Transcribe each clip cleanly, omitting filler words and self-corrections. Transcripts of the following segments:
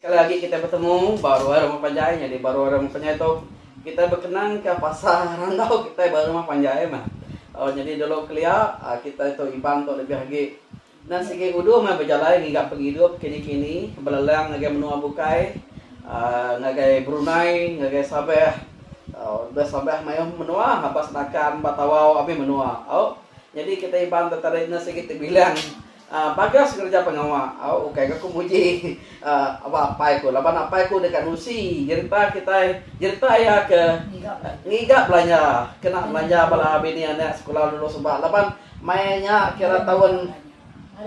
Sekali lagi kita bertemu baru rumah Panjai. Jadi baru rumah Panjai itu kita berkenan ke pasar Randau, kita baru rumah Panjai mah. Jadi dulu kuliah kita itu iban untuk lebih lagi. Nah segi udah mah berjalan nggak pergi hidup kini belalang ngagai menua bukai, ngagai Brunei, ngagai Sabah. Udah Sabah mayom menua, habis nakan Batawau abi menua. Jadi kita iban tertarik nasi kita bilang. Bagas kerja pengawa, oke aku muji apa aku, laban apa aku dekat Nusi, cerita ya ke ngiga belanja, kena belanja bala bini anak sekolah dulu sebab laban mainnya kira tahun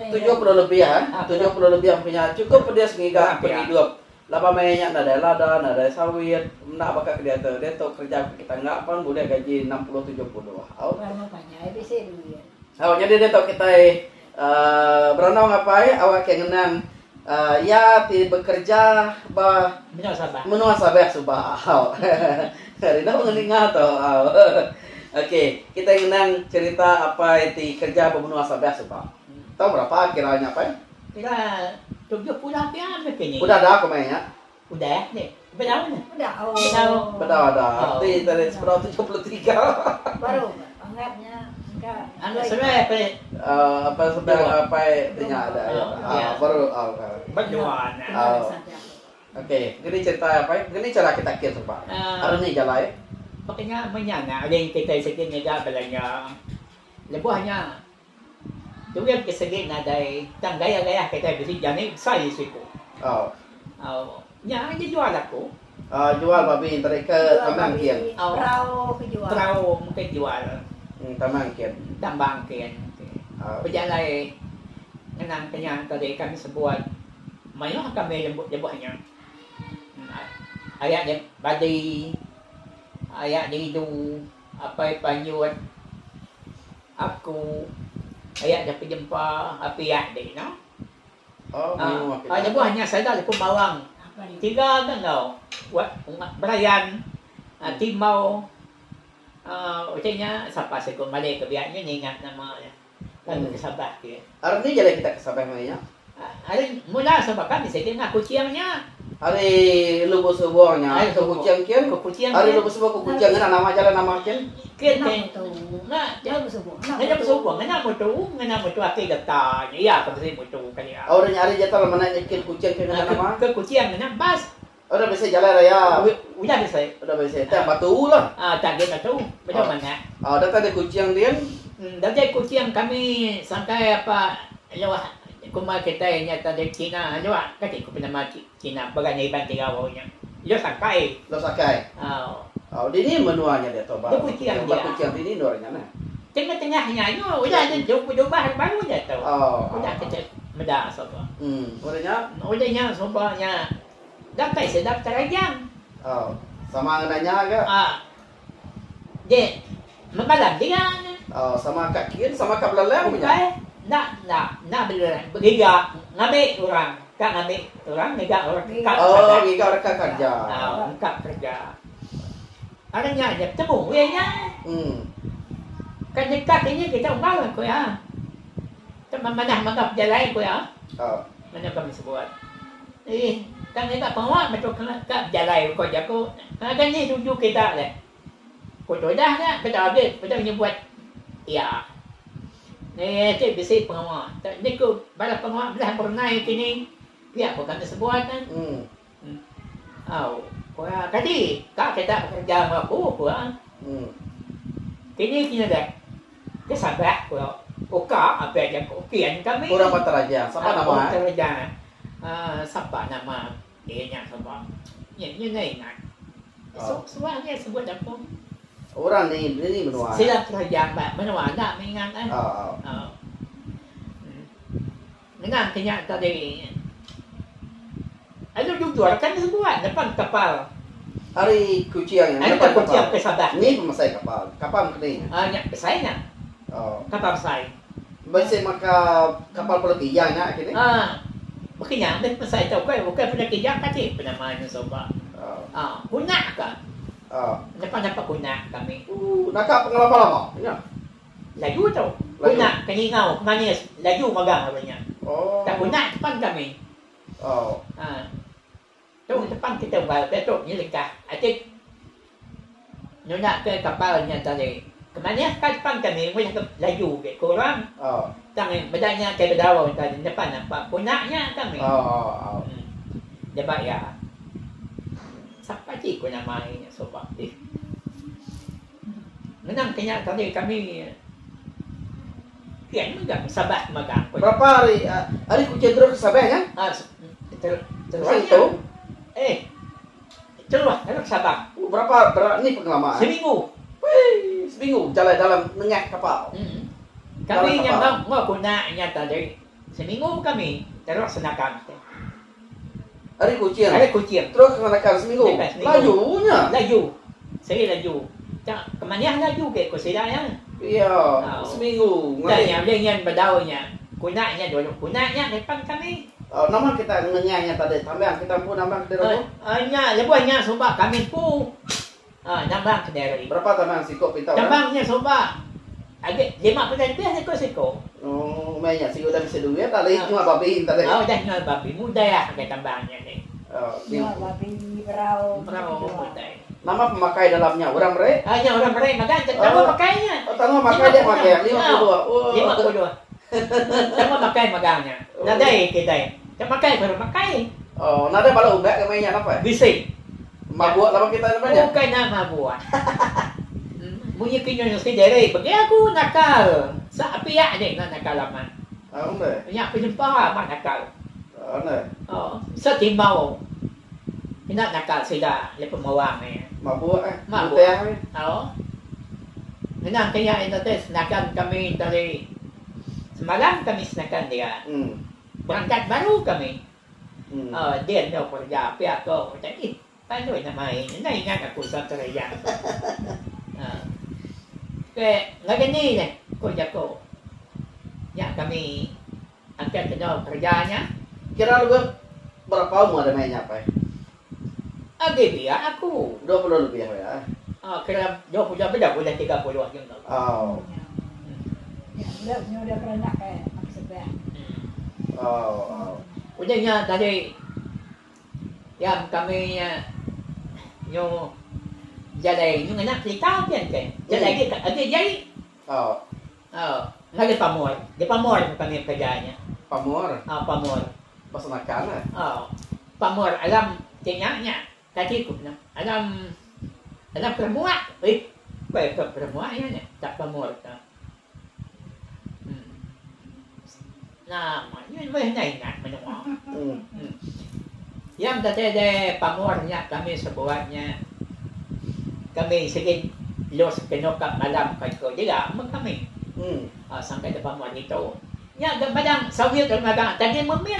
70 lebih ya, 70 lebih punya cukup dia ngiga hidup. Laban mainnya nada lada, nada sawit, nak bakal dia tu kerja kita enggak pun boleh gaji 60-70. Jadi dia tu kita berenang ngapai awak yang ngenang ya ti bekerja menua sabah subah. Hari dah mengingat tu. Okey, kita ngenang cerita apa itu kerja menua sabah subah. Tahu berapa kiranya apa? Kira 70 pian begini. Udah ada aku mainnya. Udah nih. Berapa nih? Udah ada. Tapi dari 73. Baru anggapnya Sebenarnya apa nya ada ya. Baru berjualan. Oke, ini cerita apa? Ini cara kita kira Pak. Hari ini jalan. Pokoknya menyana ada yang kita sedikit dah belanja. Lebuhnya tu yang kesegit nadai tang gaya-gaya kita beli jani saya siku. Nya dia jual aku. Jual babi mereka tamang kian. Perahu mungkin jual. Tamang kian. Tambang kian. Berjalan dengan kenyang tadi kami sebuat mayo kami lembut-lembutnya. Ayat dia badi ayat dia itu apa panjut aku ayat dia penjumpa api dia no. Ada buahnya saya dah lepas bawang. 3 kan tau. Berayan timau ucapnya siapa sih kau malay kebiasaan ingat nama kan ke Sabah dia. Hari ini jalan kita ke Sabah mainnya. Hari mula sebab kami sedikit nak kucingnya. Hari lubu sebuahnya. Kucing kian. Hari lubu sebuah kucing kan nama jalan nama kian. Kian tu. Nak jauh sebuah. Nak sebuah. Nak mutu akai kata. Ya kami mutu kan ya. Orang nyari jatuh mana kian kucing kian nama. Ke kucing nak bas. Udah bisa jalan raya. Udah bisa. Tak batu lah. Tak dia batu. Betul mana? Dah tadi kucing dia. Dari kucing kami sampai apa? Lewat kumah kita nya tadi Cina lewat kati ko pernah Cina bagay ibang tingawnya. Lo sakai. Ini menuanya dia tu. Kucing ini dorangnya nah. Tengah-tengahnya yo udah ada jumpa baru je tu. Udah kecil meda soba. Udahnya sobanya dapat sedap terajang. Sama nanya ke? Dia membalam dia. Sama kak kian sama kak belalang punya. Nak bergiga ngambil orang, tak ngambil orang giga orang giga orang kerja. Kerja. Adanya dia temu nya. Kan dekat ini kita umbar ko ya. Mana jalan ko ya. Mana kami sebut. Kan kita bawa macam kat jalan ko jago. Kan ni tuju kita le. Ko dah dah betul buat ya. Cik besi pengawa. Ni ko bala pengawa belah pernai kini. Ya ko kan sebuat kan. Ko kadi kak kita kerja sama aku ko. Kini dah. Ke Sabah ko. Oka apa yang ko kian kami. Kurang Bataraja. Siapa nama? Bataraja. Siapa nama? Dia nya siapa? Ni ingat. Semuanya sebut apa? Orang ni menua. Sila kerja menua nak mengingat kan. Dengan kenyak tadi. Ada jual kan sebuat depan kapal. Hari kucing yang depan kapal. Ke Sabah. Ni pemasai kapal. Kapal kini. Nya pesainya. Kapal pesai. Biasa maka kapal pelatihan nak kini. Makanya dia pesai tahu kan bukan punya kijak kecil namanya soba. Kunak kan. Dapat kunak kami. Nakak pengalaman lama. Ya. Laju tu. Kunak keningau manis. Laju magang katanya. Tak kunak depan kami. depan kita buat betul ni lekah. Atik nyonya ke kapalnya tadi. Kemana kat depan kami boleh laju ke kurang. Tangan bedanya ke bedawa tadi depan nampak punaknya kami. Dia bayar. Siapa cik ko nama ini sebab menang kenya tadi kami kian megang Sabah megang. Berapa hari? Hari ku cenderung ke Sabah kan? Terus itu terus ke Sabah. Berapa ini pengalaman? Seminggu. Wih, seminggu jalan dalam nengah kapal. Kami yang mau gunanya tadi seminggu kami terus senakan. Hari kucing. Terus senakan seminggu. Lajunya. Laju. Saya laju. Kemana laju ke saya? Iya, seminggu. Dan yang berdaunya. Gunanya dulu. Gunanya depan kami. Nama kita ngenyanya tadi. Tambah kita pun nambah ke daerah. Lebuhnya sumpah kami pun. Nambah ke daerah. Berapa tambah siko pintar? Nambahnya sumpah. Agak 5% siko. Mainnya siko dah bisa duit tadi cuma babi tadi. Dah jual babi muda ya agak tambahnya nih. Jual babi berau. Muda. Nama pemakai dalamnya orang mereka? Hanya orang mereka makan. Tangguh pakainya. Tangguh pakai dia pakai 52. 52. Tangguh pakai magangnya. Nadai kita. Tangguh pakai baru pakai. Nada baru ubah ke mainnya apa? Bising. Mabuk lama kita namanya? Bukan nama buat. Bunyi kinyo sendiri. Bagi aku nakal. Sa apiak ni nakal laman. Banyak penjumpa mak nakal. Sa timbau. Ina nakal sila lepas mawang ni. Mabuk Mabuk. Menang kaya ito senakan kami dari semalam kami senakan dia. Berangkat baru kami. Dia no kerja pihak ko. Jadi paano na main? Naingat ako sa karaya. Kaya ngagani na kuya ko. Ya kami angkat ke kerjanya. Kira lu berapa umur ada mainnya apa? Agi dia aku 20 lebih ya. Kira 20 beda boleh 30 gitu. Ya, udah pernah kayak maksudnya. Udahnya tadi yang kami yung jalay yung anak litaw yan kay jalay ada jay ngayon pamor kami kerjanya pamor Pasanakan pamor alam tinganya tadi ko na alam peremua peremua yan tak pamor ta na yun ba hinay manungo yang tadi de pamornya kami sebuahnya kami sige los kinokap malam kay ko diga kami sampai de pamor itu nya badang sawit magang tadi memir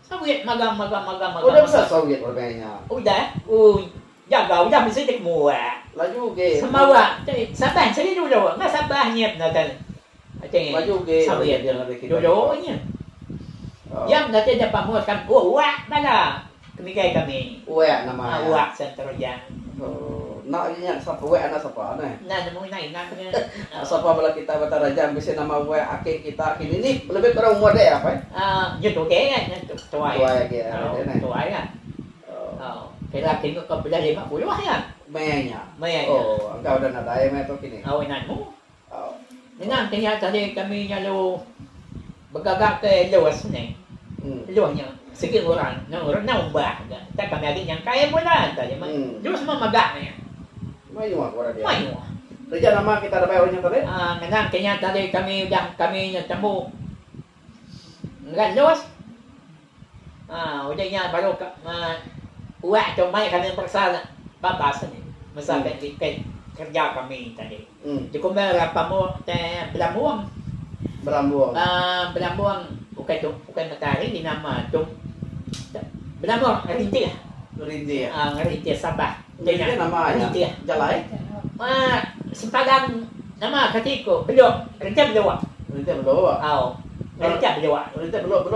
sawit magang udah besar sawit orangnya udah jaga udah bisa dik mua laju ge samawa sabah sige dulu nggak sabah nyep na kan laju ge sawit dulu nya yang nanti ada pamor kan uak mana kemikay kami uak nama uak sentro yan nak ini siapa uak anak siapa nah namun naingan siapa bala kita bata raja bisa nama uak akik kita kini ni lebih kurang umur deh apa gitu kayaknya tua ya tua ya kira kini kau bela 50 ya mainnya oh engkau udah nadai main tu kini nanmu nanti tadi kami nyalu bergagak ke luas ni luasnya sikit orang nambah tak kami ada yang kaya pula tadi terus memagak ni mayu orang dia mayu kerja nama kita ada bayarnya tadi menang kenya tadi kami temu enggak luas udahnya baru uak cuma kami periksa babas ni masa kerja kami tadi di kumera pamo belambuang bukan matahari di nama tu belambuang rintik Sabah jadi namanya jalai sempadan nama katiko belok rintik belok rintik belok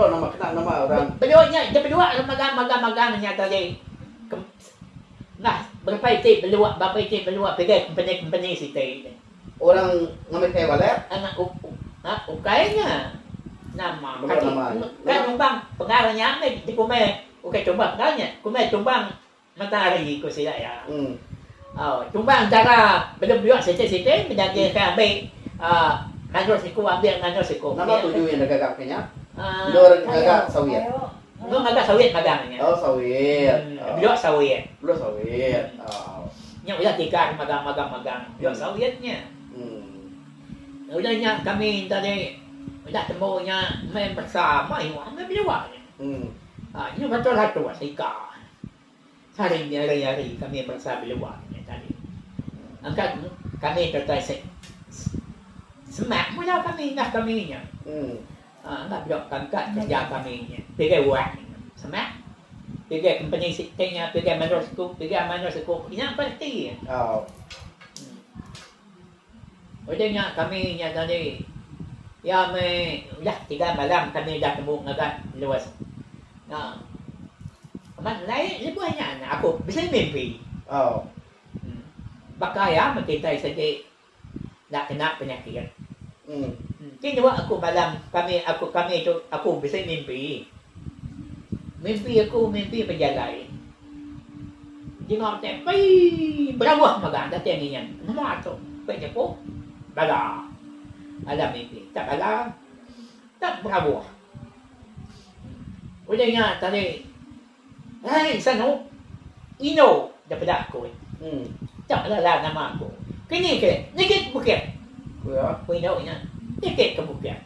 nama kena nama orang beloknya dia belok magang tadi nah berapa itu belok pergi company situ orang ngambil kayak walet anak ukainya nama kan bang pengarahnya di kume Okey, tumbang tanya. Kumai tumbang matahari ko sila ya. Tumbang antara berdua sete-sete menjaga ambil ngandor siku ambil ngandor siku. Nama tujuh yang agak kayaknya. Dua agak sawit. Nó agak sawit magangnya. Oh, sawit. Berdua sawit. Berdua sawit. Yang udah tiga magang. Berdua sawitnya. Udahnya kami tadi udah temunya main bersama yang ambil berdua. Ini betul satu sika. Hari-hari kami bersama berdua tadi. Angkat kami tertarik semak mula kami nak kaminya. Nak blok angkat kerja kaminya. Pergi buat semak. Pergi company sittingnya, pergi manuskrip, ini apa pasti. Udahnya kaminya tadi. Ya udah 3 malam kami dah temu agak luas. Lain sebenarnya aku bisa mimpi. Baka ya kita saja nak kena penyakit. Kini aku malam kami itu aku bisa mimpi. Mimpi berjalan. Jengok teh, berawah magang dah tengnya. Nama tu, pergi pun, bala. Ada mimpi, tak bala, tak berawah. Udahnya tadi, sana, ino daripada aku. Tak ada nama aku. Kini nikit bukit. Ino ina, nikit ke bukit.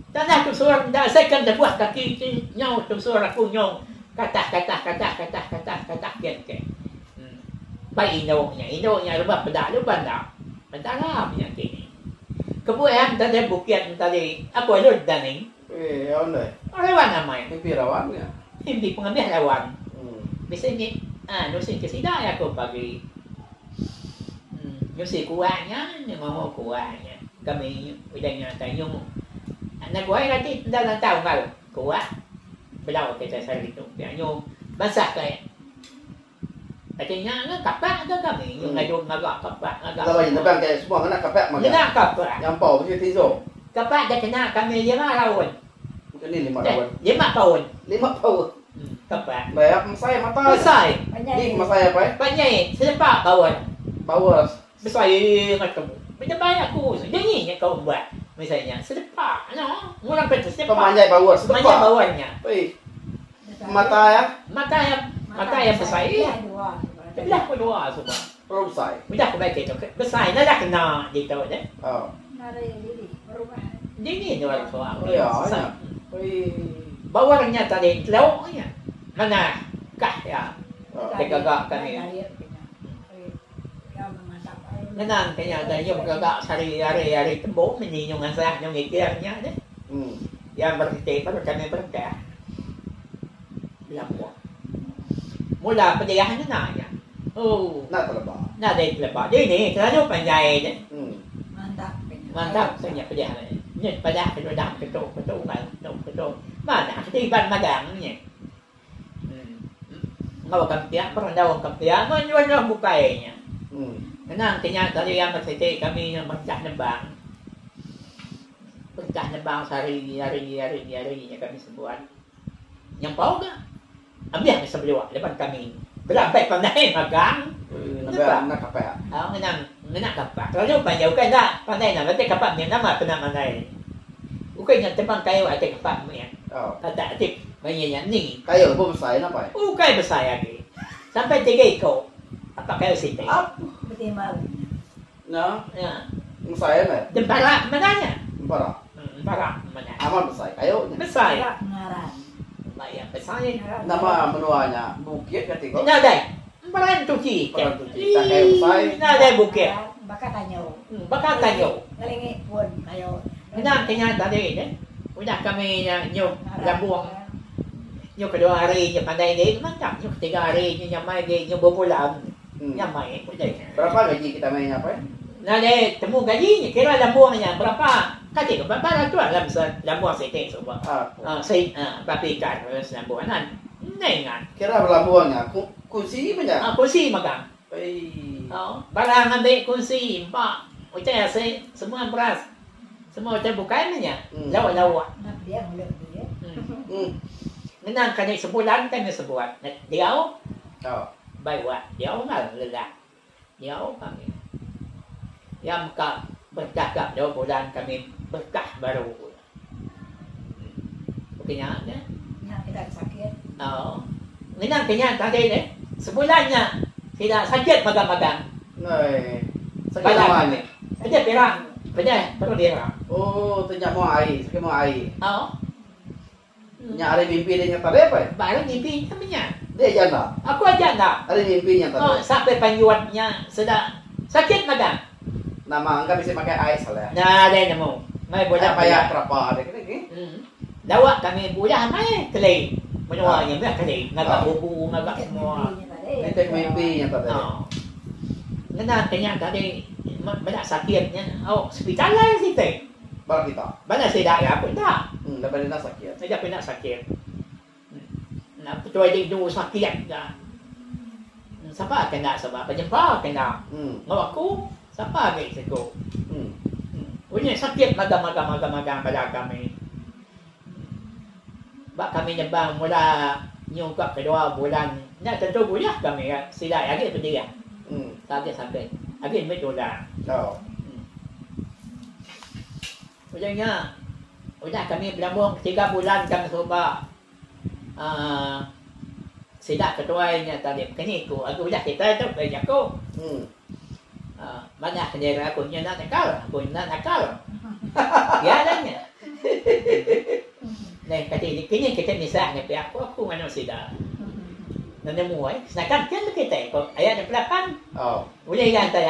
Tanah tu suara dah second dah buat kaki nyau tu suara aku nyau kata kian. Baik ino nya rumah pada lah punya kini. Kemudian tadi bukit tadi aku ada daning. Onda. Rawan namanya. Mimpi rawan ya. Mimpi pengambil rawan. Bisa ni nusin kesida aku pagi. Nusin kuahnya, ngomong kuahnya. Kami udahnya tanya anak kuah nanti dalam tahu kalau kuah belau kita sari itu biarnya masak kayak artinya kapak tu kami yang ngajung ngagak kapak Kalau yang depan kayak semua kena kapak makan. kena kapak Yang pau mesti tiso. kapak dah kena kami 5 tahun. Mungkin ini 5 tahun. 5 tahun 5 tahun. kapak Bayar saya mata. besar Ini saya apa? banyak selepas tahun Power. besar macam macam banyak aku jadi kau buat misalnya sedepak orang kata sedepak Pemanjai power. pemanjai bawahnya mata yang besar belah kedua semua Perlu saya. udah aku baik itu besar dah kena gitu deh jadi dua soal bawahnya tadi lauknya mana kah ya gagak kami Nenang kaya ada yung gagak hari-hari tembok menyinggung asah yung ikirnya deh. Yang berhenti baru kami berkah. Bilang mo. Mula penjayahannya nanya. Nak terlepas. Nah dari lepas. Jadi ni selalu panjai deh. Mantap. Saya penjayahan. Ni pada kedua dah ketuk. Mana ketiban magangnya. Ngawak kampian, pernah ngawak kampian, menjual bukainya. Kenang kanya tadi yang bersete kami yang bercah nebang sehari-harinya kami sebuat. Yang bau ke? Ambil kami sebelah depan kami. Berapa pandai magang? Nak kapak. Nak kapak. Kalau panjang kan tak pandai nak berarti kapak ni nama pernah pandai. Bukan yang teman kayu ada kapak ni. Kata atik banyak ni. Kayu pun besar apa? Bukan besar lagi. Sampai 3 ekor. Apa kayu situ? Betimau. Nah, Ya. saya ni. Jembara mananya? Barak. Barak mana? Aman besar kayu. Besar. Ngaran. Bayar besar. Nama menuanya bukit ketika. Nah dai. Peran tuci. Peran tuci. Tak kayu besar. Nah dai bukit. Bakat tanyo. Bakal tanyo. Ngalingi pun kayo. Kenang kanya tadi deh. Udah kami nyuk lambuang. Nyuk kedua hari nyuk pandai deh. Mantap. Nyuk 3 hari nyuk mai deh nyuk berbulan. Nyamai. Berapa gaji kita main apa? Nah deh temu gajinya kira lambuangnya berapa? Kati berapa ratusan lambuang sete semua. Bapi kan lambuanan. Nengan. Kira berlambuannya kunci banyak. Kursi magang. Barang ambil kursi 4. Ucap saya semua beras. Semua ucap bukan banyak. Lawa-lawa. Nak dia mulai dia. Nang kani sebulan kami sebuat. Dia baik buat. Dia mal lelah. Dia kami. Yang ka berkah 2 bulan kami berkah baru. Kenyan ya. Yang kita sakit. Nang kenyan tadi ni. Sebulannya tidak sakit magang-magang. Sakit mana ni? Sakit perang. Perlu dia. Oh, tanya mau air, sakit mau air. Nya ada mimpi dia nyata apa? Baru mimpi kami nya. Dia janda. Aku aja nak. Ada mimpi nyata. Sampai panyuatnya sudah sakit magang. Nama enggak bisa pakai air salah. Nah, ada nemu. Mai bola payah berapa ada kene. Dawa kami bola mai kelai. Menuanya dah kelai. Ngagak bubu, ngagak semua. Itu mimpi nyata tadi. Nana tanya tadi banyak sakitnya. Hospital lah situ. Baru kita. Banyak tidak ya pun tak. Dapat dia sakit. Saya pernah sakit. Nah, betul dia dulu sakit dah. Siapa kena sebab penyempa kena. Ngawaku siapa ke situ. Punya sakit magang pada kami. Bak kami nyebang mula nyungkap kedua bulan. Nak tentu boleh kami ya. Sila lagi tu dia. Sakit. Lagi betul dah. Ujungnya udah kami berlambung 3 bulan kami coba sidak ketuanya tadi kini aku udah kita tu kerja aku banyak kerja aku nya nakal ya adanya nih kini kita misalnya pihak aku mana sidak nemu senakan kan kita kok ayah ada pelapan udah yang tadi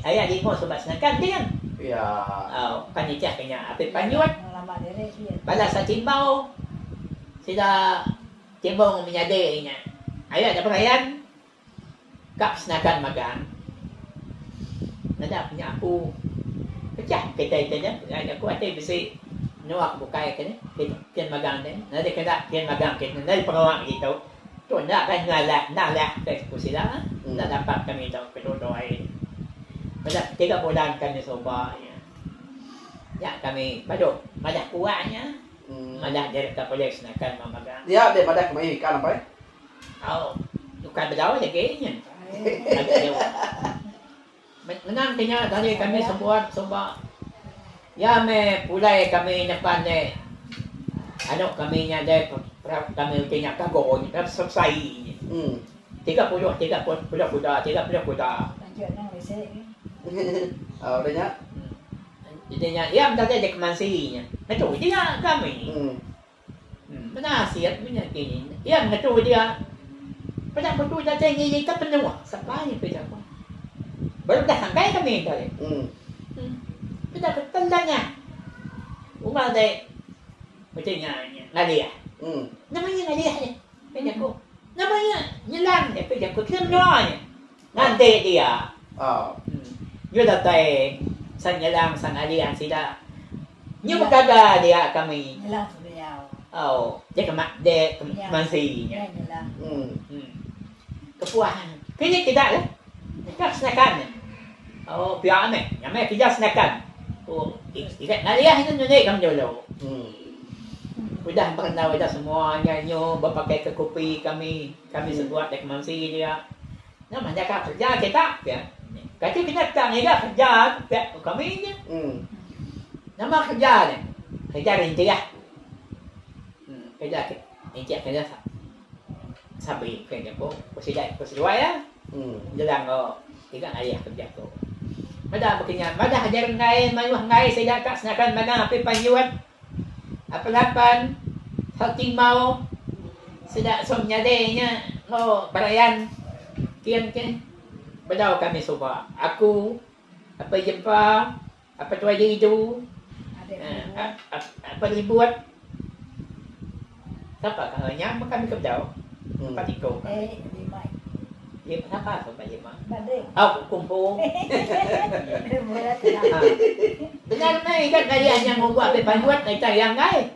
ayah ingo sebab senakan dia ya kanicah kanya api panyuat balas sa timbao sila timbong menyadarinya ayah ada perayaan kap senakan magang nada punya aku pecah kita aku ada bisa nuak bukai kan kian magang dan nada kena kian magang kita dari pengawal gitu tu nak kan nak aku sila nak dapat kami tahu kedua ai pada 3 bulan kami coba ya kami banyak kuatnya banyak dari kapolek senakan mamagang dia pada kami ikan apa bukan berjauh ya kayaknya agak jauh menang kenya tadi kami semua ya pulai kami depan kami nya kami kenya kago selesai 30 kuda udah nya jadinya ya mendadak ada kemansinya betul dia kami menasihat punya kini ya betul dia pada betul dah ini kita penuh siapa yang pecah baru dah sampai kami tadi kita ketendanya rumah deh macamnya Nadia namanya Nadia ni pejaku namanya Nyelang ni pejaku kenalnya nanti dia dia datang sang Nyelang sang Nadia sila nyu gaga dia kami Nyelang beliau dia kemansinya kepuasan kini kita lah kita senakan biar ni namanya kita senakan ikat Nadia itu ni kami dulu udah pernah semuanya nyo berpakai ke kopi kami sebuat rekomendasi dia namanya kerja kita ya kata kita tak ni kerja kami ni nama kerja ni kerja rintiah kerja sabi kerja ko kusidai ya jalan tiga ayah kerja ko Mada hajar ngai mayuh ngai saya kat senakan magang api panjuat apalapan salting mau sudah somnyadenya barayan kian badau kami soba aku apa jumpa apa tu aja itu apa dibuat siapa kahanya kami kedau patiko dia kenapa sampai jema kumpul benar mai kan dari hanya mau buat api panjuat naik tayang ngai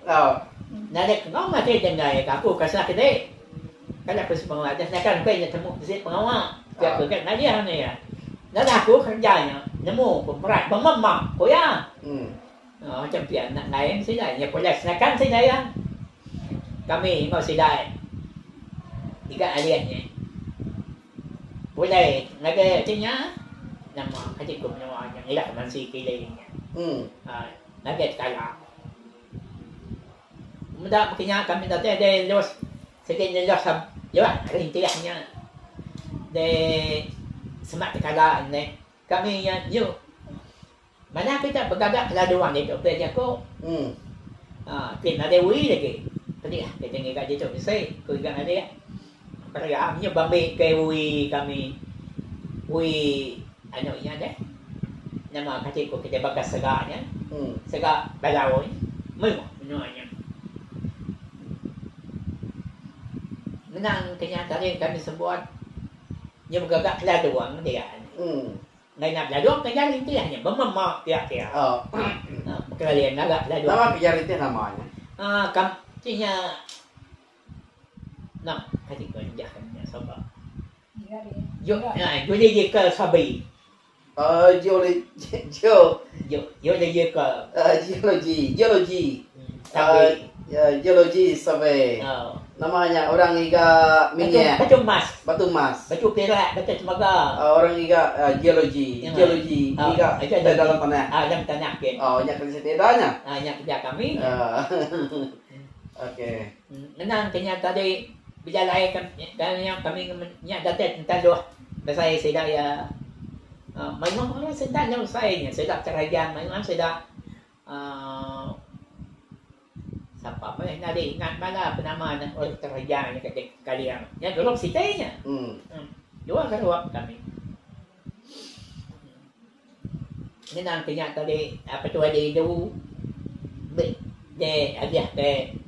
Narik ngau mati dengai aku kasih kede. Kalau aku sepengawal dah kan kau yang temu visit pengawal. Dia kerja Nadia ni ya. Nada aku kerjanya nemu pemerat pememang ko ya. Macam pian nak naik sini ya boleh senakan sini ya. kami ngồi xì đại thì cái alien nhỉ buổi này ngay cái chứ nhá nằm cái chuyện cùng nhau yang nghĩ là mình si kỳ đi ngay cái cái là mudah makanya kami nanti ada los sedikit los ya rintiannya de semak kala ini kami yang yuk mana kita bergagak laduan itu peja ko kita ada wi lagi tadi kita nggak jadi tu saya kau ingat ada ya perayaan như bami ke wi kami wi ano nya deh nama kecil ko kita bagas seganya sega balawon mới menanya menang kenyataan kami sebut nhưng mà các là đồ ăn thì ngày nào là đốt cái giá liên tiếp hanya mama ya ya kalian agak là đồ nama biar itu namanya kam cinya nah kasih kau jahannya sobat yo yo dia ke sabi geologi sabi namanya orang iga minyak batu emas batu perak batu tembaga orang iga geologi iga dalam tanah dalam tanah kan nyak di situ adanya nyak kerja kami oke menang ternyata tadi berjalan kami nyak datang tentang doh saya sudah ya memang orang sedang yang saya sudah kerajaan memang sudah siapa apa yang ada ingat mana penama orang kerajaan yang kalian yang dulu sitanya dua keluar kami ini nantinya tadi apa tu ada itu de ada ke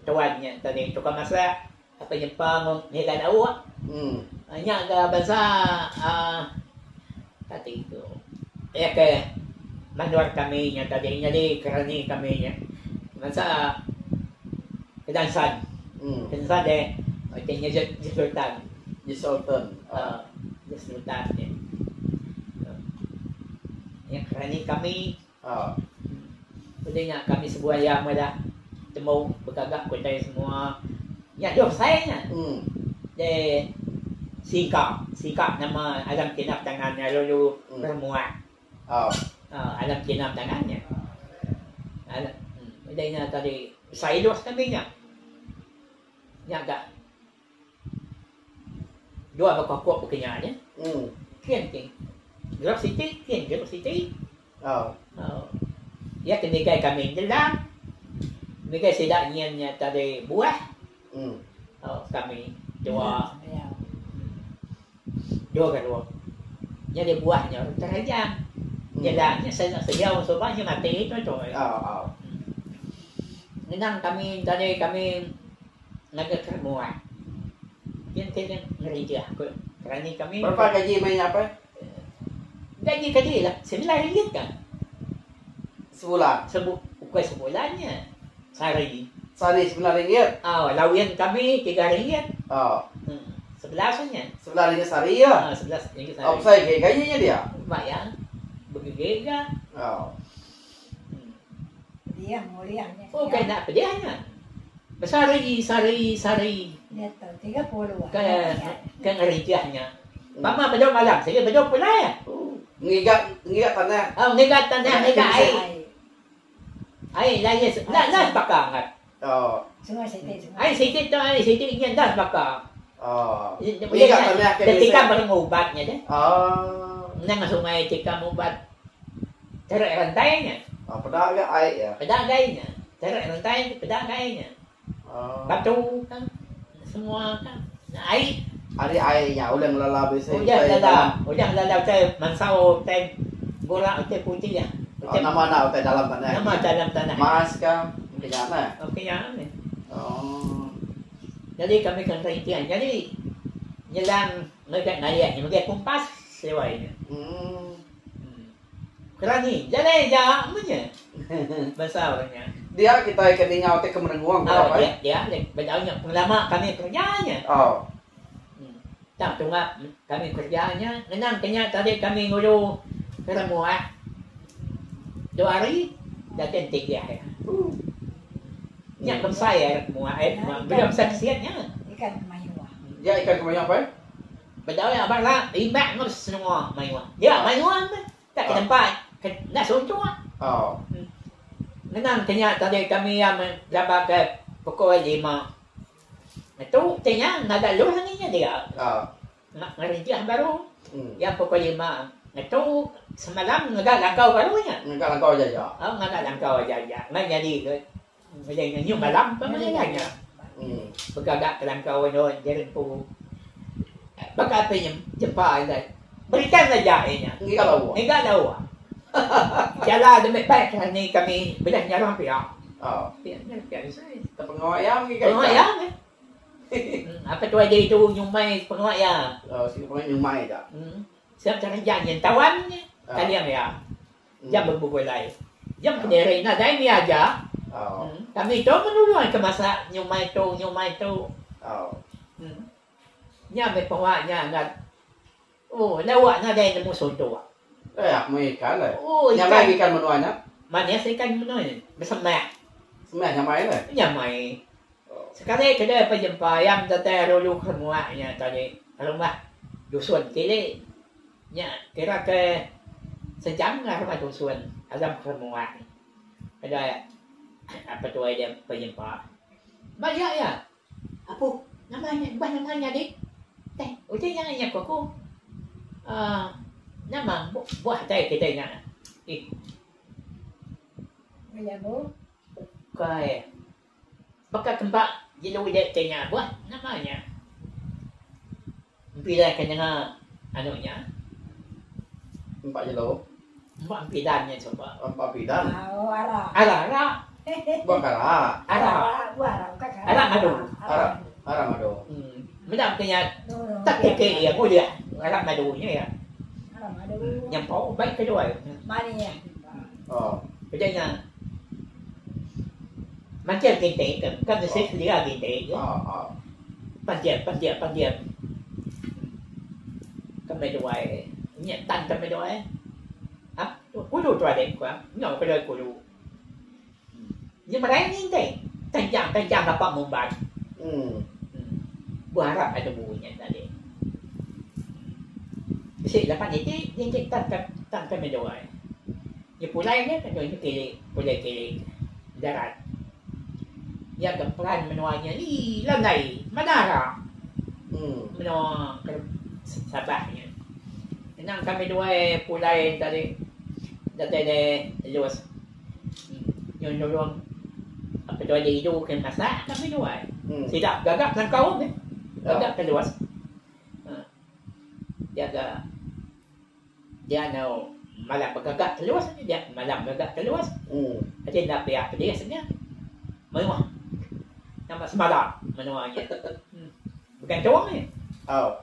tuannya tadi tukang masak apa yang bangun ni kan awak hanya ke bahasa tadi itu ya ke manual kami nya tadi jadi kerani kami nya masa kedansan kedansan deh artinya sultan ya yang kerani kami udahnya kami sebuah yang ada temu bergagak kutai semua ya jauh saya nya de sikap nama alam kinap tangannya lalu perempuan alam kinap tangannya Dahil tadi silos kami niya. Nyaga. Dua bakakwa po kanya niya. Kian. Grab City. Ya tinigay kami nila. Bigay sila niya tadi buah. Kami dua kalua. Jadi buahnya terajang. Jalannya sejauh sobatnya mati itu coy. Nenang kami tadi kami nagkakarmuan. Yan ngeri dia. Kerana kami berapa gaji mainnya apa? Gaji kecil lah, RM9 kan? Sebulan? Bukan sebulannya. Sehari RM9? Lawian kami RM3. 11-nya. RM9 sehari ya? RM11 sehari. Apa saya gajinya dia? Lumayan. Begega. Muliannya. Kaya na pedianya. Sari. Neto, 30. Kaya ngeridiahnya. Mama bedok malam, sige bedok pula ya. Ngigat tanah. Ngigat ay. Ay, layas. Nas bakangat. Sungai Siti. Ay, Siti niyan das bakang. Ngigat tanah ketika mengubatnya deh. Nang sungai ketika mengubat. Terak rantainya. Pedagai ya. Pedagainya. Terak rantai pedagainya. Batu kan semua kan. Air. Ada airnya, udah ngelala bisa. Udah ngelala teh mansau teh borak teh putih ya. Nama teh dalam tanah. Nama dalam tanah. Mas kah? Kenyana. Kenyana. Jadi kami kan rintian. Jadi nyelang mereka naik, mereka kumpas sewainya. Kerani, jadi jamnya. Bahasa orangnya. Dia kita keningau teh kemenenguang berapa? Dia bedanya lama kami kerjanya. Tak tunggu kami kerjanya. Nenang kenya tadi kami ngulu semua 2 hari datang 3 hari. Nya kan saya semua belum saksiannya. Ikan mayua. Ya ikan kebanyakan apa? Betul ya abang lah. Imbak ngus semua mayua. Ya mayua tak ke tempat. Nak suntuk. Oh. Nenang tanya tadi kami yang menjabat ke pukul 5. Itu tanya nada lu hanya dia. Ngerintiah baru. Yang pukul 5. Itu semalam ngagak langkau barunya. Ngagak langkau aja. Oh, ngagak langkau aja. Nggak jadi ke. Jadi như malam pa man yan. Pagkagak langkau no, diyan po. Baka pa yung japa ay. Balikan na jae niya. Hindi ka daw. Kaya dami pa ni kami bilang niya ron piya. Oh. Piya say. Pangayam gi Pangayam. Apa tu dito yung may pangayam. Oh, sino pa yung may da. Siap cara jangan tawan niya. Kalian ya. Jam berbulai. Jam pendiri na dai ni aja. Kami itu menuluan ke masa nyumai tu. Nya may panganya ngat. Oh, lawak na dai mo sunto. May ikan lah. Oh, Nyamay ikan menuanya. Mana ikan menuanya? Bersama. Semak nyamay lah. Nyamay. Sekali kita berjumpa yang datang dulu semuanya tadi. Rumah dusun kiri. Nya kira ke sejam lah rumah dusun. Alam semua. Ada apa tu dia berjumpa. Banyak ya. Apa namanya dik? Uji jangan koko. Nama buah teh kita nya. Menyambung. Kai. Bakal tempat jelu dia tanya buah namanya. Pilih kena anunya. Empat jelo. Empat pidannya coba. Empat pidan. Oh, ara. Ara. Buah kara. Ara madu. Ara madu. Medam kenya tak keke ya boleh. Ara madunya ya. Ara madu. Yang pau baik kedua. Mani ya. Oh. Bedanya macam kintai kan saya dia kintai. Panjang. Kami dua ni tan kami dua. Kudu tu ada kuah. Nyawa pada kudu. Nhưng mà đấy như thế, thành trạng là bọc mông bạch. Buah harap ada bunyinya tadi. Bisa lepas ini tan kami dua. Ni pulai ni kan ni kiri darat. Yang keperan menuanya ni lanai Madara. Menua Sabahnya. Nang kami dua pulai tadi dari luas. Yung nolong apa tu ada hidup kan masak kami dua. Tidak gagap dengan kau ni. Gagap ke luas. Dia no malam bergagap ke luas ni dia malam gagap ke luas. Jadi nak biar dia sebenarnya. Menua. Nama semalam menuanya. Bukan cowok ni. Oh.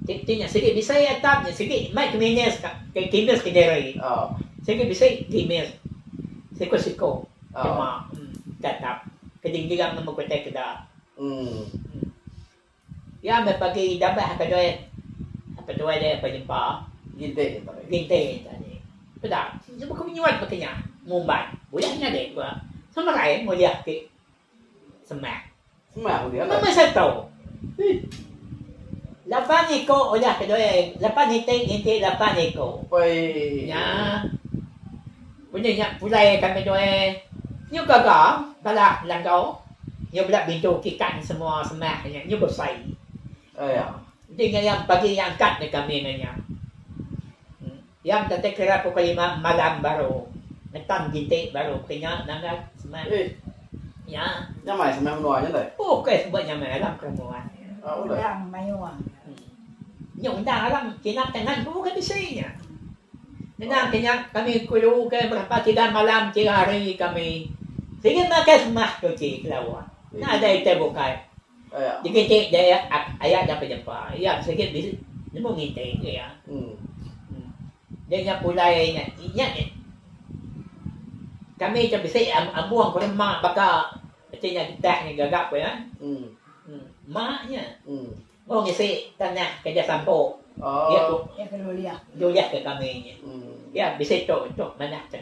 Tinya sikit bisa ya tapnya sikit mai kemines ke kimes ke derai. Sikit bisa kimes. Siko. Cuma tetap kedinggiran nama kota kita. Ya me pagi dabah ke doy. Apa doy dia penjumpa. Ginte tadi. Pedak. Sebab kau nyuat pakainya. Mumbai. Bolehnya deh gua. Sama lain mau lihat ke semak dia. Mama saya tahu. Lapan iko udah kedua. Lapan inte lapan iko. Oi. Ya. Punya pulai kami dua. Như gagak balak langkau. Như balak bintu kikan semua semaknya. Như bersai. Ya. Dengan yang pagi yang kat ni kami nanya. Yang tadi kira pukul 5 malam baru. Netan gintik baru kena nangat semak. Ya. Nyamai semak menuanya deh. Okey sebab nyamai alam kemuan. Udang mayua. Yung undang alam kinaktangan ko kan bisanya. Nenang kanya kami kulo ke berapa 3 malam 3 hari kami. Sige makas mah ko lawa. Na ada ite bukai. Dikit dia ayat dapat jumpa. Ya sige bis nemo ngite ya. Dia nya pulai nya. Kami tu bisa ambuang ko mak baka tinya dak ni gagap ya. Maknya. Oh ngisi tanah kerja sampo. Dia tu. Ya kelulia. Dia ke kami nya. Ya bisa tu mana tu.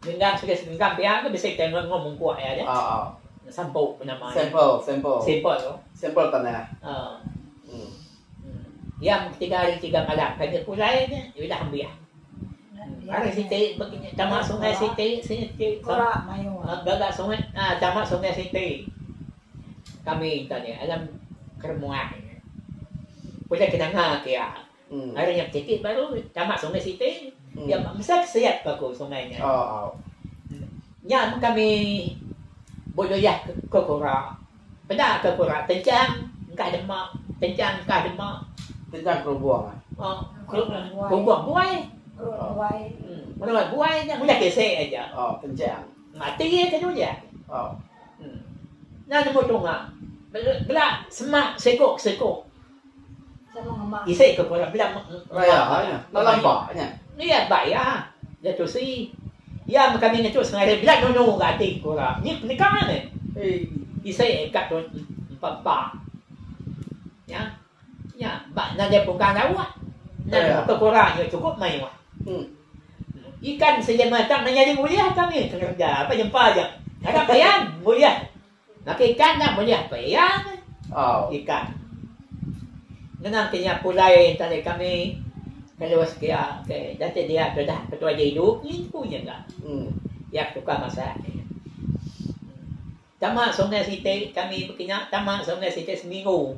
Genggam segenggam pihak ke bisa kita ngomong kuat ya dia. Sampel nama. Sampel tanah. Yang ketiga hari 3 malam kami pulai dia dah ambil. Hari Siti begini tamat sungai Siti. Korak mayu. Gagak sungai tamat sungai Siti. Kami tadi alam kermuak. Pulai kenanga kia. Hari yang sedikit baru tamat sungai Siti. Dia besar siap bagus sungainya. Ya kami bodoyah ke Korak. Benar ke Korak tencang enggak ada mak. Tencang kerubuang. Kerubuang buai. Menurut buai nya mulai gesek aja. Tencang. Mati ya kan dia. Nah nemu tunga. Bela semak sekok. Sama ngemak. Isai ke Korak bila Raya, lambaknya. Iya bayar. Dia tu si. Ya kami ngecut sengaja bila nono gati Korak. Ni kan ni. Isai kat tu papa. Ya. Ya, nak dia bukan awak. Nak ke Korak cukup main wah. Ikan saja macam nak jadi mulia kami kerja apa jumpa aja. Ada payah mulia. Nak ikan nak mulia payah. Ikan. Nantinya pulai tadi kami kalau sekian ke dati dia sudah ketua hidup ni punya enggak. Ya tukar masak. Tamat sungai Siti kami begini tamat sungai Siti seminggu.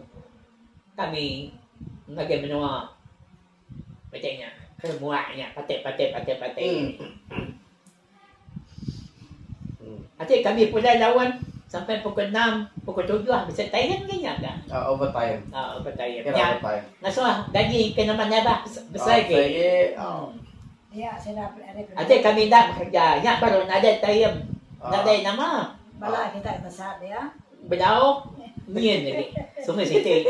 Kami ngaji menua. Macamnya kermuaknya patek. Nanti kami pulai lawan sampai pukul 6, pukul 7 bisa time kayaknya kan? Overtime. Overtime. Ya. Nasuh gaji kena mana bah besar ke? Ya, saya dapat ada. Nanti kami dah bekerja, ya baru ada time. Ada nama. Bala kita besar ya. Belau nien lagi. Sungai Siti.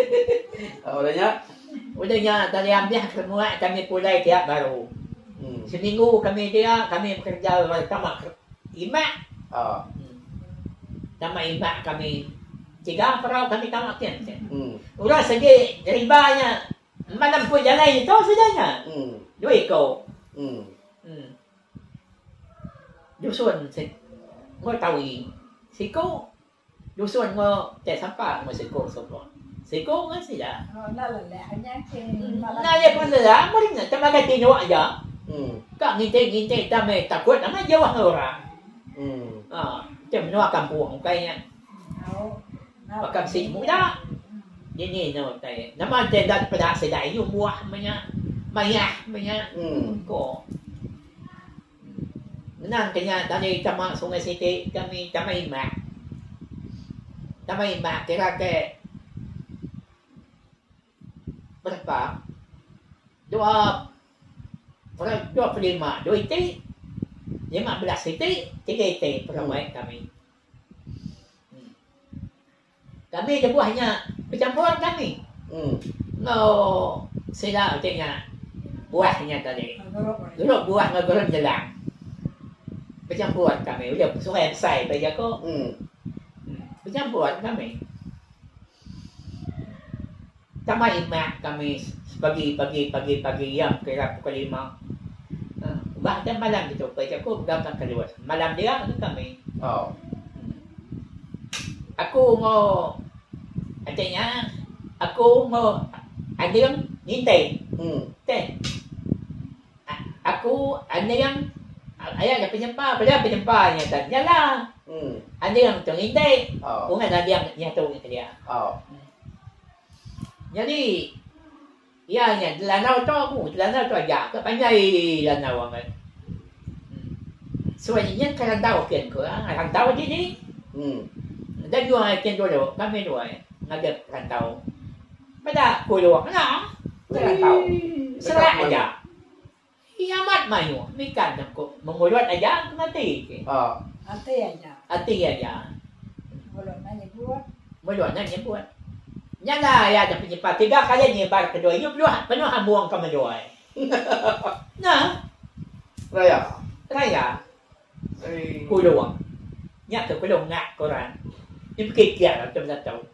Udahnya dari ambil semua kami pulai tiap baru. Seminggu kami bekerja tamat imak. Tamat imak kami 3 perahu kami tamat kan. Udah segi ribanya malam pun jalan itu sudahnya. 2 ekor. Dusun ngồi tàu siko dusun ngo teh sampah ngo siko sopo siko nggak sih ya nah dia pun lah mungkin cuma kata nyawa aja kak nginte tapi takut nama jauh orang macam nyawa kampung kayaknya bakal si muda ini no tay nama teh dah pada sedai you buah banyak kok Menang kanya dari tamak Sungai Siti kami tamai mak kira ke berapa 25 2 iti 15 iti 3 iti peramai kami buahnya bercampur kami no sila artinya buahnya tadi dulu buah ngegoreng jelang bercampur kami udah sungai besar saja kok bercampur kami sama imak kami pagi yang kira pukul 5 bahkan malam gitu baca aku berangkat keluar malam dia kami aku mau artinya aku mau ada yang ngintai aku ada yang ayah ada penyempahnya dan jalan. Ada yang terintai, bukan ada yang nyatu dia. Jadi, ianya lanau tu aja, kepanjai lanau amat. Soalnya kan tahu kan ko, kan tahu jadi. Dan juga kan dulu, kami dua ngajak kan tahu. Pada kulo, mana? Kan tahu. Serah aja. Iamat mayu, mikan aku mengurut aja mati. Hati aja. Mulutnya nyebut. Nyala ya ada penyebar 3 kali nyebar kedua. Ini penuh hambuang kamu dua. Nah, raya. Kuluang. Nyak ke kulung ngak koran. Ini pikir macam tahu.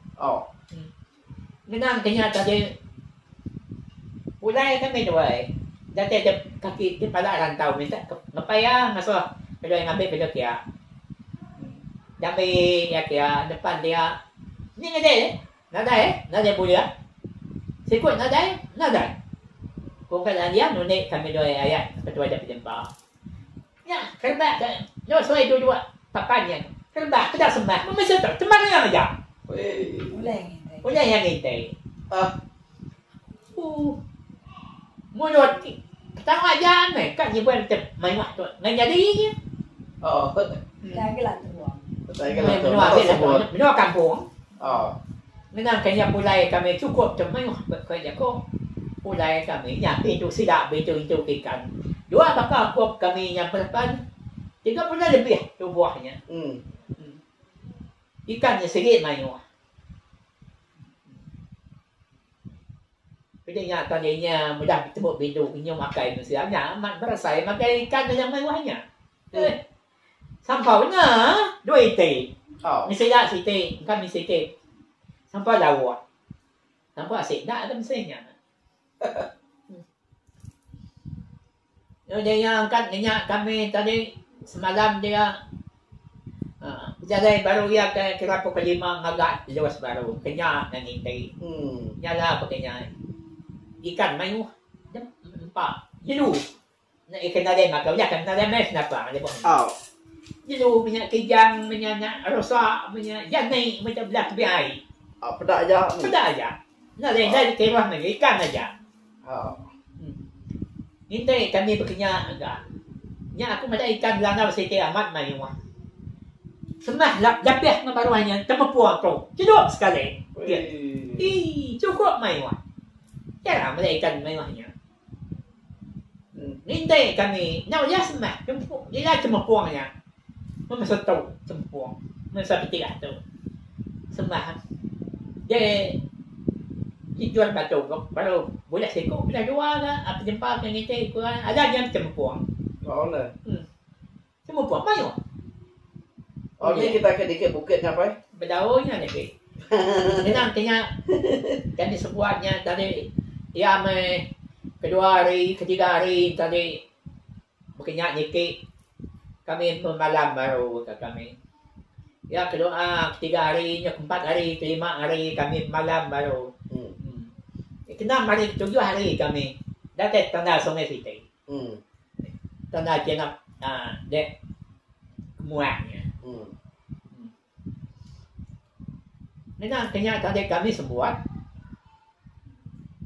Menang kenyataan tadi. Mulai kami dua. Dati kaki kepala rantau minta ngapaya ngaso Kalau yang ambil benda kia. Ambil ya kia depan dia. Ni nada boleh. Sikut nada. Kung kailan dia nunik kami dua ayat ketua ada penjempa. Ya, kerba no soal itu dua papannya. Kerba kita sembah. Mesti tu cuma yang aja. Boleh yang ini. Mulut kita ngajar ni kan ni buat main waktu ngan jadi je. Lagi lah tu. Menua kampung. Memang kaya pulai kami cukup cuma kerja ko. Pulai kami yang itu sidak itu ikan. Dua bakal kuap kami yang berdepan 30 lebih tu buahnya. Ikannya sedikit main. Bedanya tadinya mudah bertemu bindu ini makai manusianya aman berasai makai ikan yang mewahnya. Sampaunya 2 teh. Misalnya si teh, kami si teh. Sampau lawa. Sampau asyik dah ada mesinnya. Dia yang kan kami tadi semalam dia jadi baru dia kira pukul 5 agak jelas baru kenyang dan ini. Nyala pakainya. Ikan mayu empat jelu nak ikan ada makan dia kan ada mes napa dia pun jelu punya kijang punya rosak punya jani macam belah biai pedak aja nak dari kewah ni ikan aja ini kami berkenyak agak nya aku ada ikan belanda sikit amat mayu semah lapih baruannya tempuang tu cukup sekali cukup mayu cara mereka mewahnya. Nintai kami, nak dia semah, dia cuma puangnya. Masa tahu tempuang, masa petilah tu. Semah. Dia jual batu, baru boleh seko, bila jual kan, apa jumpa kan nintai kurang, ada yang cuma puang. Lah. Cuma puang mayu. Ni kita ke dikit bukit apa? Berdaunnya ni. Memang kena sebuahnya tadi ya kedua hari, ketiga hari tadi berkenyak dikit kami malam baru ke kami. Ya kedua, ketiga hari, keempat hari, kelima hari kami malam baru. Kena hari ketujuh hari kami dapat tanda sungai Siti. Tanda jenap dek muaknya. Memang kenyak tadi kami sembuat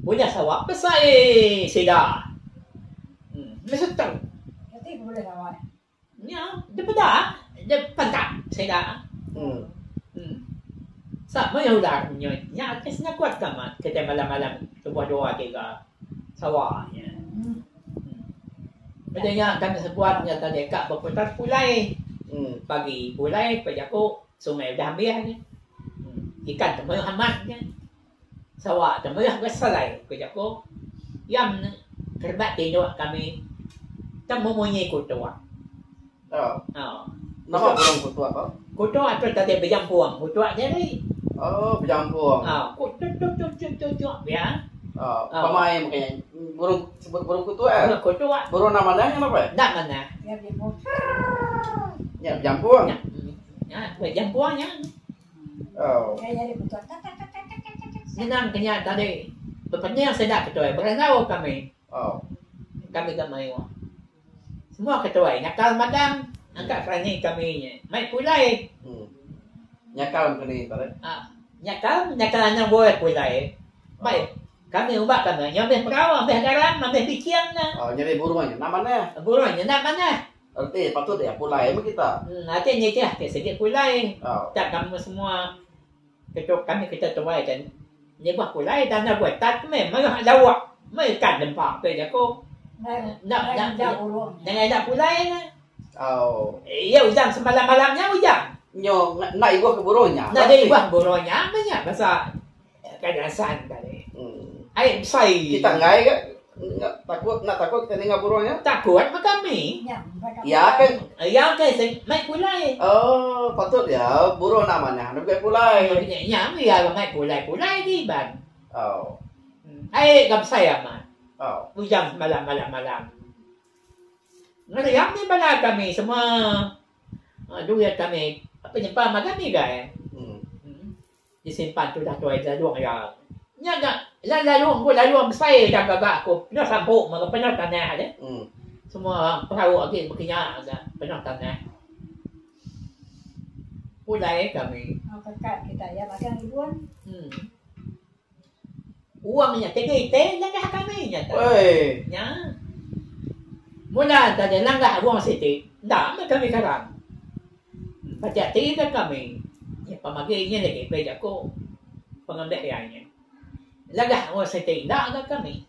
punya sawah besar sida. Mesti tahu. Jadi boleh awak. Ya, dia pantat sida. Sama yang udah punya. Ya, kesnya kuat kamat. Kita malam-malam doa kita sawahnya. Bedanya kami sebuatnya tadi kak berputar pulai. Pagi pulai pajaku sungai udah ambil ni. Ikan temoy hamat kan. Sawah temoy bersalai kerja ko. Yam kerbat tindok kami. Temu munyi kutua. Nama burung kutua apa? Kutua tu tadi berjampuang. Kutua jadi. Berjampuang. Cucuk ya. Pemain makanya burung kutua. Kutua. Burung namanya apa? Nak mana? Ya, berjampuang. Ya, berjampuangnya. Senang kenyak tadi. Berpenyak sedap ketua. Berenau kami. Kami kami. Semua ketua. Nakal madam. Angkat kerani kami. Mai pulai. Nyakal kini tadi. Nyakal anak boleh pulai. Baik. Kami ubah kami. Yang perawan, garam, bikian na. Jadi burungnya. Namanya? Burungnya namanya. Arti patut ya pulai kita. Artinya dia sedikit pulai. Tak kamu semua kita tuai kan. Dia buat pulai dan nak buat tat memang lawak. Mereka dempak ke jago. Nak nak pulai na. Ya hujan semalam-malamnya hujan. Nyo nak ibu ke burungnya. Nak ibu burungnya banyak bahasa kedasan tadi. Ai sai. Kita ngai ke? Takut kita dengar burungnya? Takut apa kami? Ya kan? Ya kan mai pulai. Patut ya burung namanya. Nak pulai. Ya, ya mai pulai di ban. Ai gam saya mah. Hujan malam. Ngeriam ni bala kami semua duit kami penyimpan kami kan. Disimpan tu dah tuai laluang ya. Nya laluang ko laluang besar dah gagak aku. Pernah sampuk maka pernah tanah ada. Semua perahu lagi berkenyak ada pernah tanah. Mulai kami. Kakak kita ya makan ribuan. Uangnya tinggi langkah kami nya. Oi. Nya. Mula tadi langkah uang siti. Dah kami sekarang. Baca tiga kami. Ya pamaginya lagi belajar ko pengambil ayahnya. Langkah uang siti dah kami.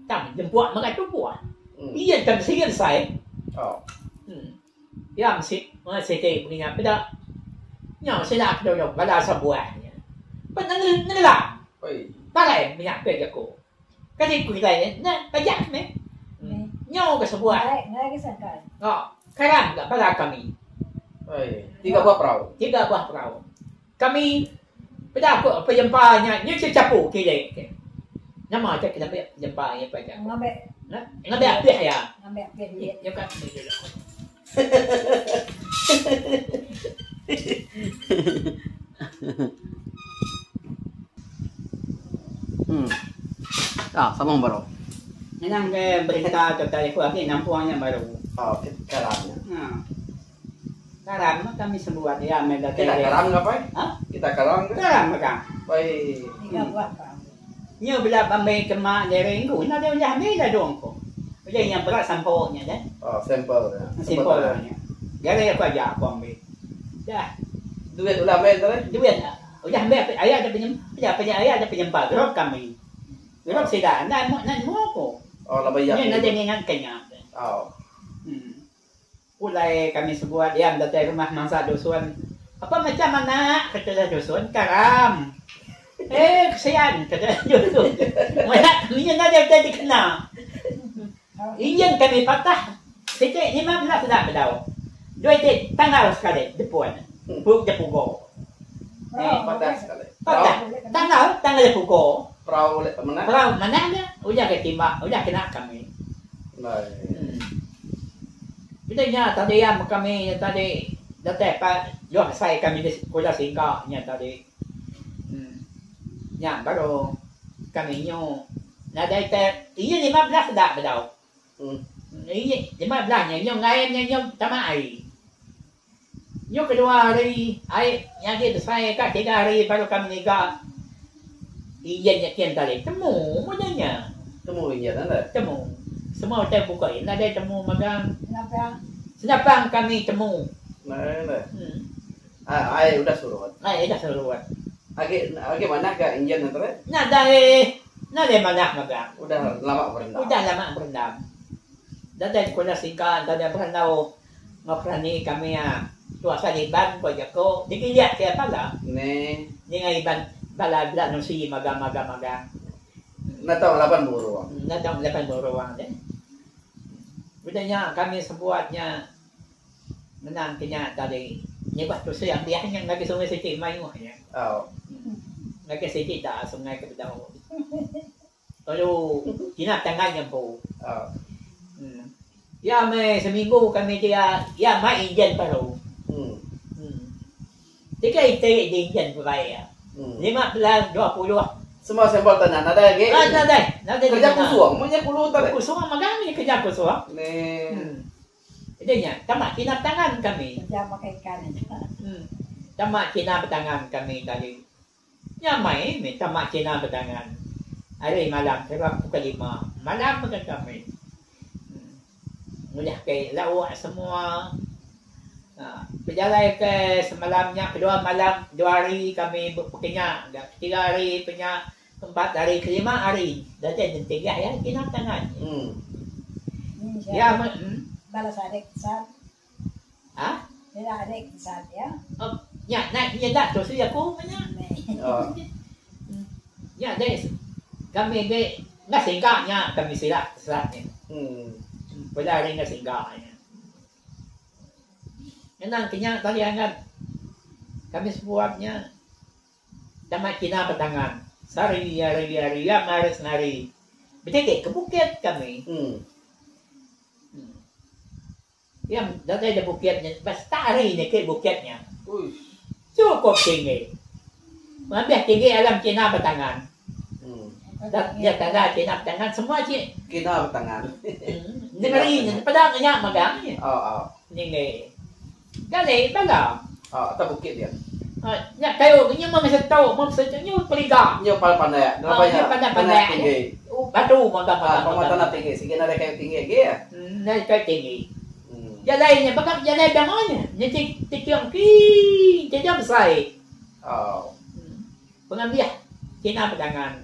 Tam jemput maka tu buat. Iya kan sian saya. Oh. Ya mesti siti punya pada. Nya sila aku dong bala sebuahnya. Benar lah. Oi. Balai minyak belajar ko. Kasi kuilay na pajak me. Nyaw ka sa buhay. Nagkisakan. Kailan ka pala kami. Oi. 3 buah perahu. 3 buah perahu. Kami pada ako payampanya niya si Chapu kile. Nama cak kita payampanya pa cak. Ngabe api ya. Ngambil dia. Ya kan. Sambung baru. Nang berita tadi ko akin nampuannya baru. Oh, karamnya. Karam kami sebuah dia mega Kita karam ngapain? Hah? Kita karam kan? Karam kan. Baik. 3 buah perahu. Như bila bame kema dari ngủ nó đều nhà mấy là đường ko. Bây giờ nhà berat sampo nya dah. Oh, sampel ya. Sampo nya. Gare apa aja ko ambil. Dah. Duit udah main tadi? Duit. Udah ambil ayah ada pinjam. Ayah ada pinjam grok kami. Grok sida nan mo ko. Oh, lebih ya. Ini nanti dengan kenya. Oh. Ulai kami sebuah diam dari rumah mangsa dusun. Apa macam mana kata dusun karam. Kesian kata dusun. Mana kami yang ada jadi kena. Iyan kami patah. Sejak 15 dah berdaw. Dua tanggal sekali depan. Puk Jepugo. Patah sekali. Patah. Tanggal Jepugo. Perahu mana? Perahu mana dia? Udah ketimbang, udah kena kami. Baik. Bedanya tadi yang kami tadi datang pak jual saya kami di sekolah singkatnya tadi. Yang baru kami nyu. Nah dari iya 15 dah berdaw. Iya 15 nyu ngai nyu tamai. Nyu kedua hari yang kita saya kat 3 hari baru kami nikah. Iya nyakian tadi temu modalnya. Temu iya anda? Temu. Semua hotel buka ini ada temu magang. Kenapa? Kami temu. Nah. Ai udah suruh. Dah seruan. Agi mana ke Indian nanti? Nah dari mana magang. Udah lama berendam. Udah lama berendam. Dari sekolah singkat dari berendam ngobrani kami ya. Tuasa liban ko jako. Dikilihat siapa lah. Nih. Dengan liban bala no si maga. Natang 8 buruang. Natang 8 buruang deh. Budanya kami sebuatnya menantinya tadi nyebat tu siang dia yang lagi sungai sikit mayu ya. Oh. Lagi sikit dah sungai ke bawah. Lalu kina tangan yang po. Oh. Ya seminggu kami dia ya main jen baru. 3 ite di jen beraya. 15 20. Semua sampel tanah ada lagi. Ada. Kerja kusuang, punya kulu tadi. Kusuang magami kerja kusuang. Nih. Idenya tamat kina tangan kami. Kerja pakai ikan aja. Tamat kina tangan kami tadi. Ya mai tamat kina tangan. Hari malam sebab pukul 5 malam makan kami. Mudah ke lawa semua. Berjalan ke semalamnya kedua malam 2 hari kami berkenyak. 3 hari punya 4 hari ke 5 hari. Dah jadi 3 ya kina tangan. Ya Balas adik saat. Dia adik saat ya. Ya naik dia dah tu saya aku punya. Ya deh. Kami deh nggak singgahnya kami silat ni. Pada hari nggak singgahnya. Menang kenyak tadi angan. Kami sebuahnya tamat kina petangan. Sari ya maris nari. Betul ke bukit kami. Yang dari ada bukitnya, bestari ni ke bukitnya. Uish. Cukup tinggi. Lebih tinggi alam Cina bertangan. Dia tanda Cina bertangan semua cik. Kita bertangan. Negeri ni padang nya magangnya. Oh. Tinggi. Kali pada. Oh, atas bukit dia. Ya kayu nya mesti tahu, mesti nya peliga. Nyo pandai. Nya pandai tinggi. Batu magang. Tanah tinggi. Sige na kayu tinggi ge ya. Nah, kayu tinggi. Jalannya bakal jalan damanya. Nya tiang ki, jam sai. Oh. Pengambil Cina pedangan.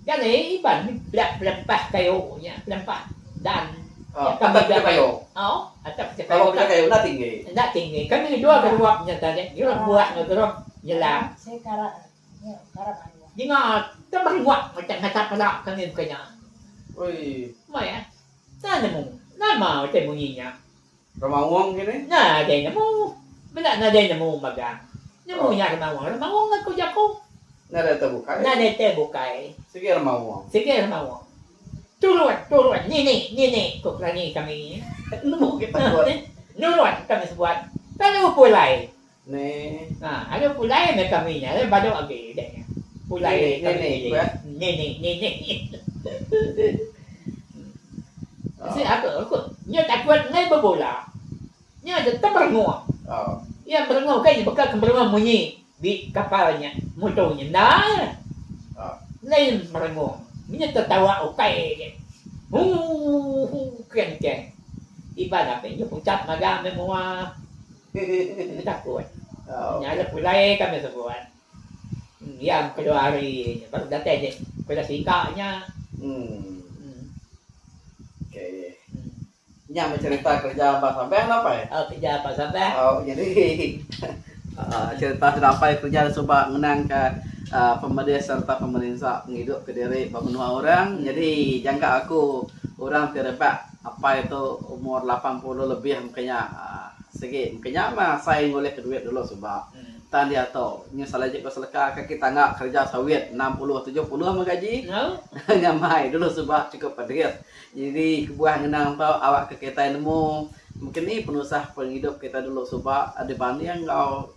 Jadi iban pelempah kayunya, pelempah dan atap kayu. Atap Kalau kayu nak tinggi. Nak tinggi. Kami kedua tadi. Dia buat ngorong jelang. Sekarang Dia tambah buat macam atap pelak kami kena. Oi. Mai nama macam bunyinya. Rumah uang gini. Nah, ada nemu. Bila ada nemu magang. Nemu nya rumah uang aku jago. Nada terbuka. Nada terbuka. Sige rumah uang. Sige rumah uang. Turun. Ni. Kok lagi kami. Nemu kita buat. Nurun kami buat. Kalau pulai. Nih. Nah, ada pulai me kami nya, baru lagi deh. Pulai ni. Si aku nya takut ngai berbola. Nya ada terbengong. Ya berengong kan bakal berengong bunyi di kapalnya, motornya. Nah. Lain berengong. Nya tertawa okai je. Keng. Ibadah apa nya pucat magang semua. Takut. Nya pulai kami sebuat. Yang kedua hari baru datang je. Pada sikanya. Oke. Nya mencerita kerja apa sampai apa ya? Kerja apa sampai? Jadi cerita sampai kerja coba menang ke pemerintah serta pemerintah menghidup ke diri beberapa orang. Jadi jangka aku orang terdapat apa itu umur 80 lebih makanya segi makanya mah saya boleh keduit dulu sebab tadi atau nya salah je seleka kita enggak kerja sawit 60 70 mah gaji. Ngamai dulu sebab cukup pedis. Jadi kebuah ngenang tau awak ke kita nemu mungkin ni penusah penghidup kita dulu sebab ada banding kau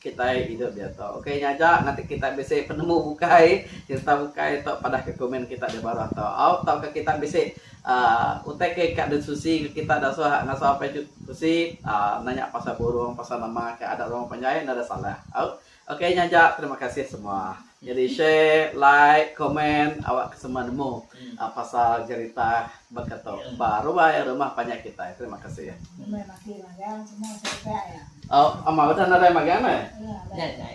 kita hidup dia tau. Okey nyaja nanti kita bisa penemu bukai cerita bukai tau pada ke komen kita di bawah tau ke kita bisa utek ke Kak dan Susi kita dah suah ngasuh apa itu Susi nanya pasal burung pasal nama ke ada orang penjahit ada salah. Okey nyaja terima kasih semua. Jadi share, like, komen awak semua nemu pasal cerita berkata baru bayar rumah banyak kita. Terima kasih ya. Ama udah nada magang ya?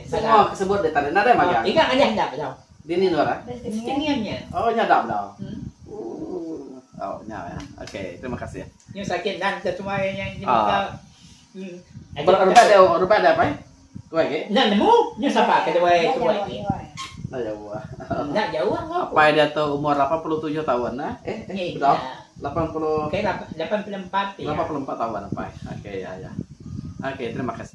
Semua kesebut di tadi nada magang. Ingat ada enggak betul? Dini Nora? Tinggiannya. Oh nyada betul. Nyala ya. Oke, terima kasih ya. Yang sakit dan semua yang dibuka. Rupa ada apa ya? Tuai ke? Nak nemu? Nya siapa kedua tuai ni? Nak jauh. Nak jauh apa dia tu umur 87 tahun nah? Betul? 80 Oke, 84 ya. 84 tahun apa? Oke ya. Oke, terima kasih.